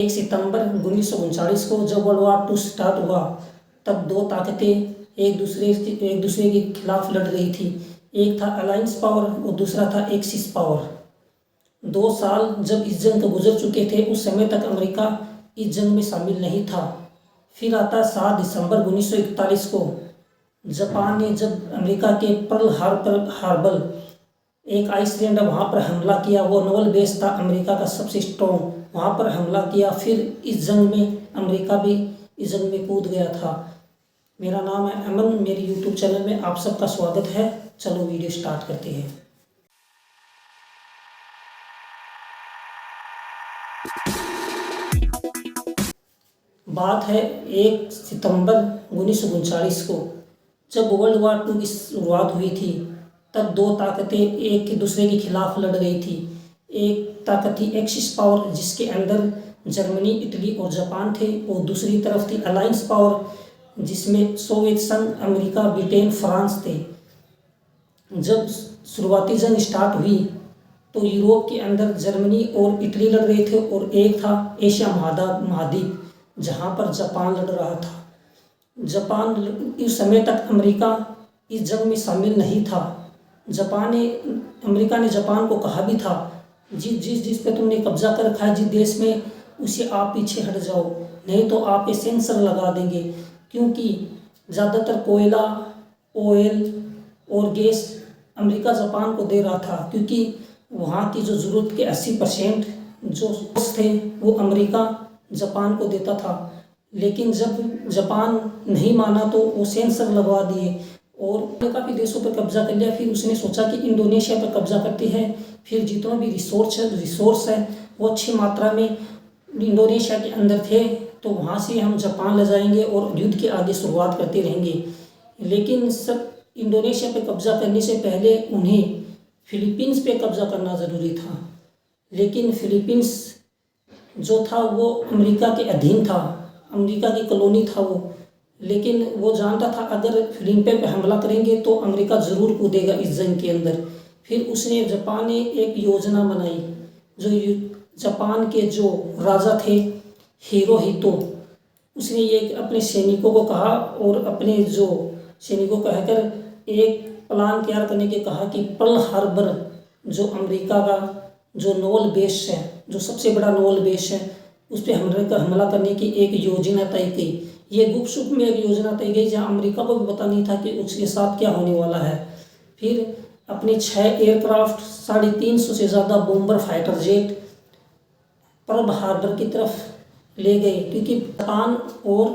1 सितंबर 1939 को जब world war 2 start हुआ, तब दो ताकतें एक दूसरे के खिलाफ लड़ रही थी। एक था अलायंस पावर और दूसरा था एक्सिस पावर। 2 साल जब इस जंग को गुजर चुके थे, उस समय तक अमेरिका इस जंग में शामिल नहीं था। फिर आता 7 दिसंबर 1941 को जापान ने जब अमेरिका के पर्ल हार्बर, एक आइसलैंड वहाँ पर हमला किया। वो नवल बेस था अमेरिका का सबसे स्ट्रॉन्ग, वहाँ पर हमला किया। फिर इस जंग में अमेरिका भी इस जंग में कूद गया था। मेरा नाम है अमन, मेरे यूट्यूब चैनल में आप सबका स्वागत है। चलो वीडियो स्टार्ट करते हैं। बात है 1 सितंबर 1939 को, जब वर्ल्ड वॉर 2 की शुरुआत हुई थी। तब दो ताकतें एक दूसरे के खिलाफ लड़ रही थी। एक ताकत थी एक्सिस पावर, जिसके अंदर जर्मनी, इटली और जापान थे, और दूसरी तरफ थी अलायंस पावर, जिसमें सोवियत संघ, अमेरिका, ब्रिटेन, फ्रांस थे। जब शुरुआती जंग स्टार्ट हुई तो यूरोप के अंदर जर्मनी और इटली लड़ रहे थे, और एक था एशिया महाद्वीप जहाँ पर जापान लड़ रहा था। जापान इस समय तक अमेरिका इस जंग में शामिल नहीं था। अमेरिका ने जापान को कहा भी था, जिस पे तुमने कब्जा कर रखा है जिस देश में, उसे आप पीछे हट जाओ, नहीं तो आप पे सेंसर लगा देंगे। क्योंकि ज़्यादातर कोयला, ऑयल और गैस अमेरिका जापान को दे रहा था, क्योंकि वहाँ की जो ज़रूरत के 80% जो थे वो अमेरिका जापान को देता था। लेकिन जब जापान नहीं माना तो वो सेंसर लगवा दिए और काफ़ी देशों पर कब्जा कर लिया। फिर उसने सोचा कि इंडोनेशिया पर कब्जा करती है, फिर जितना भी रिसोर्स है वो अच्छी मात्रा में इंडोनेशिया के अंदर थे, तो वहाँ से हम जापान ले जाएंगे और युद्ध के आगे शुरुआत करते रहेंगे। लेकिन सब इंडोनेशिया पे कब्जा करने से पहले उन्हें फिलीपींस पे कब्जा करना ज़रूरी था। लेकिन फिलीपींस जो था वो अमेरिका के अधीन था, अमेरिका की कॉलोनी था वो। लेकिन वो जानता था अगर फिलीपींस पे हमला करेंगे तो अमेरिका ज़रूर कूदेगा इस जंग के अंदर। फिर जापान ने एक योजना बनाई। जापान के जो राजा थे हिरोहितो, उसने ये अपने सैनिकों को कहा और अपने जो सैनिकों को कहकर एक प्लान तैयार करने के कहा कि पर्ल हार्बर, जो अमेरिका का जो नोवल बेस है, जो सबसे बड़ा नोवल बेस है, उस पर हमला करने की एक योजना तय की। ये गुपचुप में एक योजना तय गई, जहाँ अमेरिका को भी पता नहीं था कि उसके साथ क्या होने वाला है। फिर अपने 6 एयरक्राफ्ट, 350 से ज़्यादा bomber fighter jet Pearl Harbor की तरफ ले गए, क्योंकि जापान और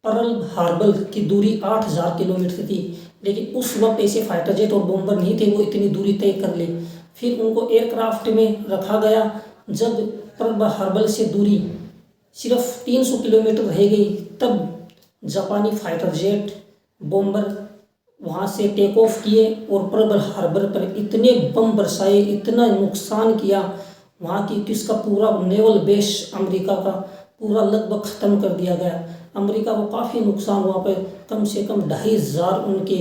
पर्ल हार्बर की दूरी 8000 किलोमीटर थी। लेकिन उस वक्त ऐसे फाइटर जेट और बॉम्बर नहीं थे वो इतनी दूरी तय कर ले। फिर उनको एयरक्राफ्ट में रखा गया। जब पर्ल हार्बर से दूरी सिर्फ 300 किलोमीटर रह गई, तब जापानी फाइटर जेट, बॉम्बर वहाँ से टेक ऑफ किए और पर्ल हार्बर पर इतने बम बरसाए, इतना नुकसान किया वहाँ की कि उसका पूरा नेवल बेस अमेरिका का पूरा लगभग ख़त्म कर दिया गया। अमेरिका को काफ़ी नुकसान हुआ पर कम से कम 2500 उनके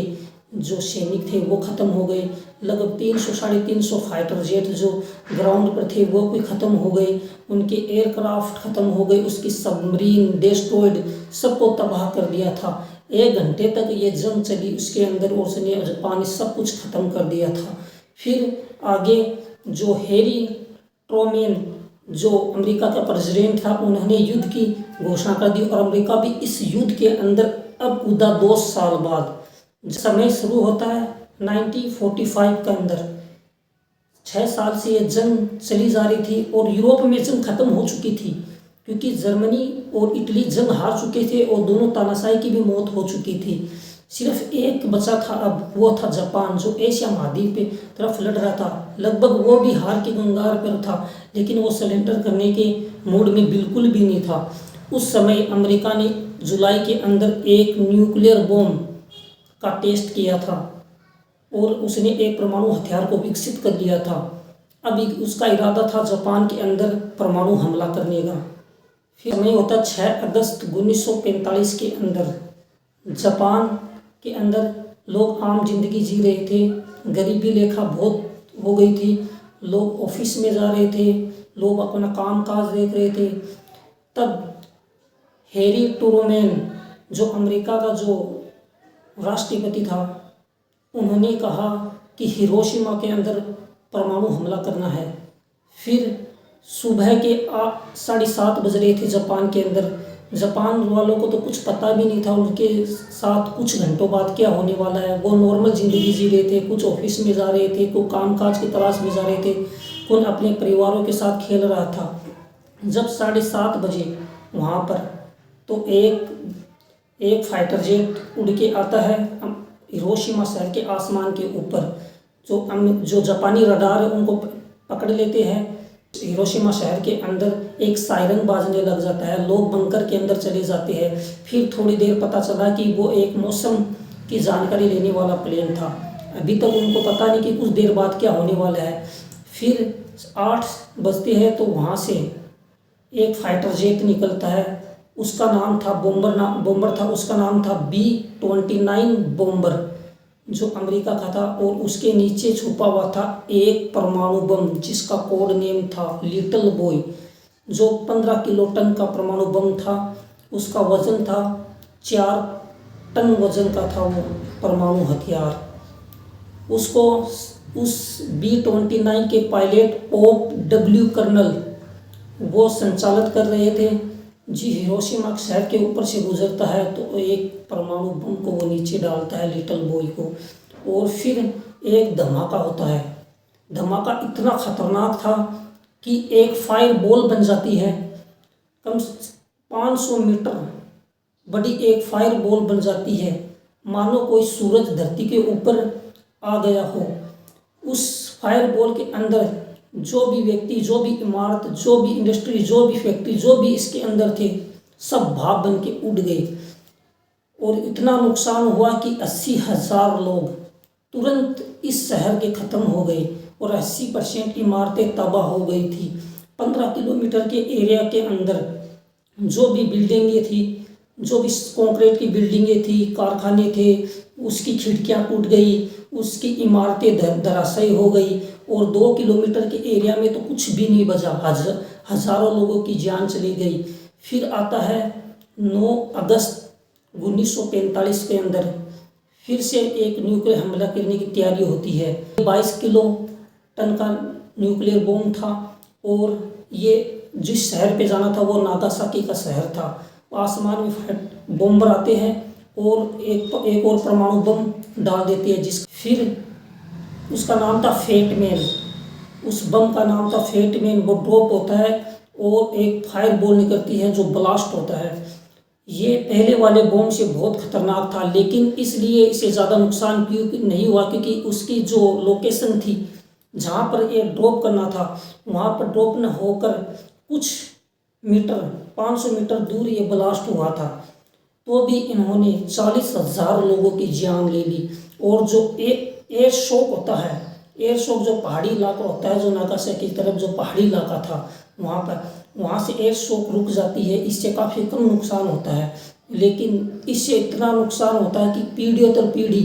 जो सैनिक थे वो ख़त्म हो गए। लगभग 300-350 फाइटर जेट जो ग्राउंड पर थे वो भी ख़त्म हो गए, उनके एयरक्राफ्ट ख़त्म हो गए, उसकी सबमरीन डेस्ट्रॉयड, सबको तबाह कर दिया था। 1 घंटे तक ये जंग चली, उसके अंदर उसने जापान ने सब कुछ ख़त्म कर दिया था। फिर आगे जो हैरी ट्रूमैन, जो अमेरिका का प्रेसिडेंट था, उन्होंने युद्ध की घोषणा कर दी और अमेरिका भी इस युद्ध के अंदर अब कूदा 2 साल बाद। समय शुरू होता है 1945 के अंदर। 6 साल से ये जंग चली जा रही थी और यूरोप में जंग खत्म हो चुकी थी, क्योंकि जर्मनी और इटली जंग हार चुके थे और दोनों तानाशाही की भी मौत हो चुकी थी। सिर्फ एक बचा था अब, वो था जापान, जो एशिया महाद्वीप पे तरफ लड़ रहा था। लगभग वो भी हार के कंगार पर था, लेकिन वो सरेंडर करने के मूड में बिल्कुल भी नहीं था। उस समय अमेरिका ने जुलाई के अंदर एक न्यूक्लियर बॉम्ब का टेस्ट किया था और उसने एक परमाणु हथियार को विकसित कर लिया था। अब उसका इरादा था जापान के अंदर परमाणु हमला करने का। फिर समय होता 6 अगस्त 1945 के अंदर। जापान के अंदर लोग आम जिंदगी जी रहे थे, गरीबी रेखा बहुत हो गई थी, लोग ऑफिस में जा रहे थे, लोग अपना काम काज देख रहे थे। तब हैरी ट्रूमैन जो अमेरिका का जो राष्ट्रपति था, उन्होंने कहा कि हिरोशिमा के अंदर परमाणु हमला करना है। फिर सुबह के 7:30 बज रहे थे जापान के अंदर। जापान वालों को तो कुछ पता भी नहीं था उनके साथ कुछ घंटों बाद क्या होने वाला है। वो नॉर्मल ज़िंदगी जी रहे थे, कुछ ऑफिस में जा रहे थे, कुछ कामकाज की तलाश में जा रहे थे, कौन अपने परिवारों के साथ खेल रहा था। जब 7:30 बजे वहाँ पर तो एक फाइटर जेट उड़ के आता है हिरोशिमा शहर के आसमान के ऊपर। जो जापानी रडार है उनको पकड़ लेते हैं। हिरोशिमा शहर के अंदर एक सायरन बाजने लग जाता है, लोग बंकर के अंदर चले जाते हैं। फिर थोड़ी देर पता चला कि वो एक मौसम की जानकारी लेने वाला प्लेन था। अभी तक उनको पता नहीं कि कुछ देर बाद क्या होने वाला है। फिर 8 बजते हैं तो वहाँ से एक फाइटर जेट निकलता है, उसका नाम था बॉम्बर था, उसका नाम था B-29 बॉम्बर, जो अमेरिका का था। और उसके नीचे छुपा हुआ था एक परमाणु बम जिसका कोड नेम था लिटिल बॉय, जो 15 किलो टन का परमाणु बम था। उसका वजन था 4 टन वजन का था वो परमाणु हथियार। उसको उस B-29 के पायलट पोप W कर्नल वो संचालित कर रहे थे। जी हिरोशिमा शहर के ऊपर से गुजरता है तो एक परमाणु बम को वो नीचे डालता है लिटिल बॉय को, और फिर एक धमाका होता है। धमाका इतना खतरनाक था कि एक फायर बॉल बन जाती है, कम 500 मीटर बड़ी एक फायर बॉल बन जाती है, मानो कोई सूरज धरती के ऊपर आ गया हो। उस फायर बॉल के अंदर जो भी व्यक्ति, जो भी इमारत, जो भी इंडस्ट्री, जो भी फैक्ट्री, जो भी इसके अंदर थे, सब भाप बन के उड़ गए। और इतना नुकसान हुआ कि 80,000 लोग तुरंत इस शहर के ख़त्म हो गए और 80% इमारतें तबाह हो गई थी। 15 किलोमीटर के एरिया के अंदर जो भी बिल्डिंगें थी, जो भी कंक्रीट की बिल्डिंगें थी, कारखाने थे, उसकी खिड़कियां टूट गई, उसकी इमारतें धराशायी हो गई। और 2 किलोमीटर के एरिया में तो कुछ भी नहीं बचा, हज़ारों लोगों की जान चली गई। फिर आता है 9 अगस्त 1945 के अंदर फिर से एक न्यूक्लियर हमला करने की तैयारी होती है। 22 किलो टन का न्यूक्लियर बॉम्ब था और ये जिस शहर पे जाना था वो नागासाकी का शहर था। आसमान में बॉम्बर आते हैं और एक और परमाणु बम डाल देते हैं, फिर उसका नाम था फेट मैन। उस बम का नाम था फेट मैन। वो ड्रॉप होता है और एक फायर बॉल निकलती है जो ब्लास्ट होता है। ये पहले वाले बॉम्ब से बहुत खतरनाक था, लेकिन इसलिए इसे ज़्यादा नुकसान क्यों नहीं हुआ क्योंकि उसकी जो लोकेशन थी जहाँ पर ये ड्रॉप करना था, वहाँ पर ड्रॉप न होकर कुछ मीटर 500 मीटर दूर ये ब्लास्ट हुआ था। तो भी इन्होंने 40,000 लोगों की जान ले ली। और जो एयर शॉक होता है, एयर शॉक जो पहाड़ी इलाका होता है, जो नागासाकी की तरफ जो पहाड़ी इलाका था वहाँ से एयर शॉक रुक जाती है। इससे काफ़ी कम नुकसान होता है, लेकिन इससे इतना नुकसान होता है कि पीढ़ियों तर पीढ़ी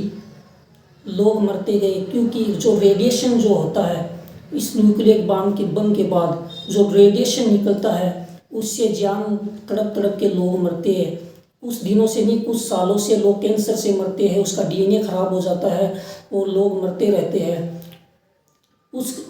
लोग मरते गए। क्योंकि जो रेडिएशन जो होता है इस न्यूक्लियर बम के बाद जो रेडिएशन निकलता है उससे जान तड़प तड़प के लोग मरते हैं। कुछ दिनों से नहीं, कुछ सालों से लोग कैंसर से मरते हैं, उसका DNA खराब हो जाता है और लोग मरते रहते हैं।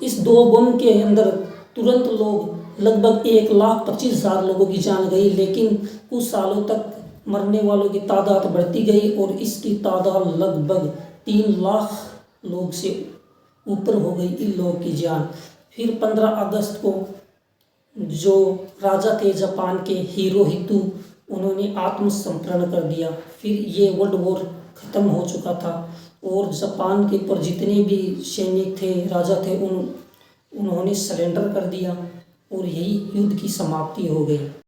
इस 2 बम के अंदर तुरंत लोग लगभग 1,25,000 लोगों की जान गई, लेकिन कुछ सालों तक मरने वालों की तादाद बढ़ती गई और इसकी तादाद लगभग 3 लाख लोग से ऊपर हो गई इन लोगों की जान। फिर 15 अगस्त को जो राजा थे जापान के हिरोहितो, उन्होंने आत्मसमर्पण कर दिया। फिर ये वर्ल्ड वॉर ख़त्म हो चुका था और जापान के ऊपर जितने भी सैनिक थे, राजा थे, उन्होंने सरेंडर कर दिया और यही युद्ध की समाप्ति हो गई।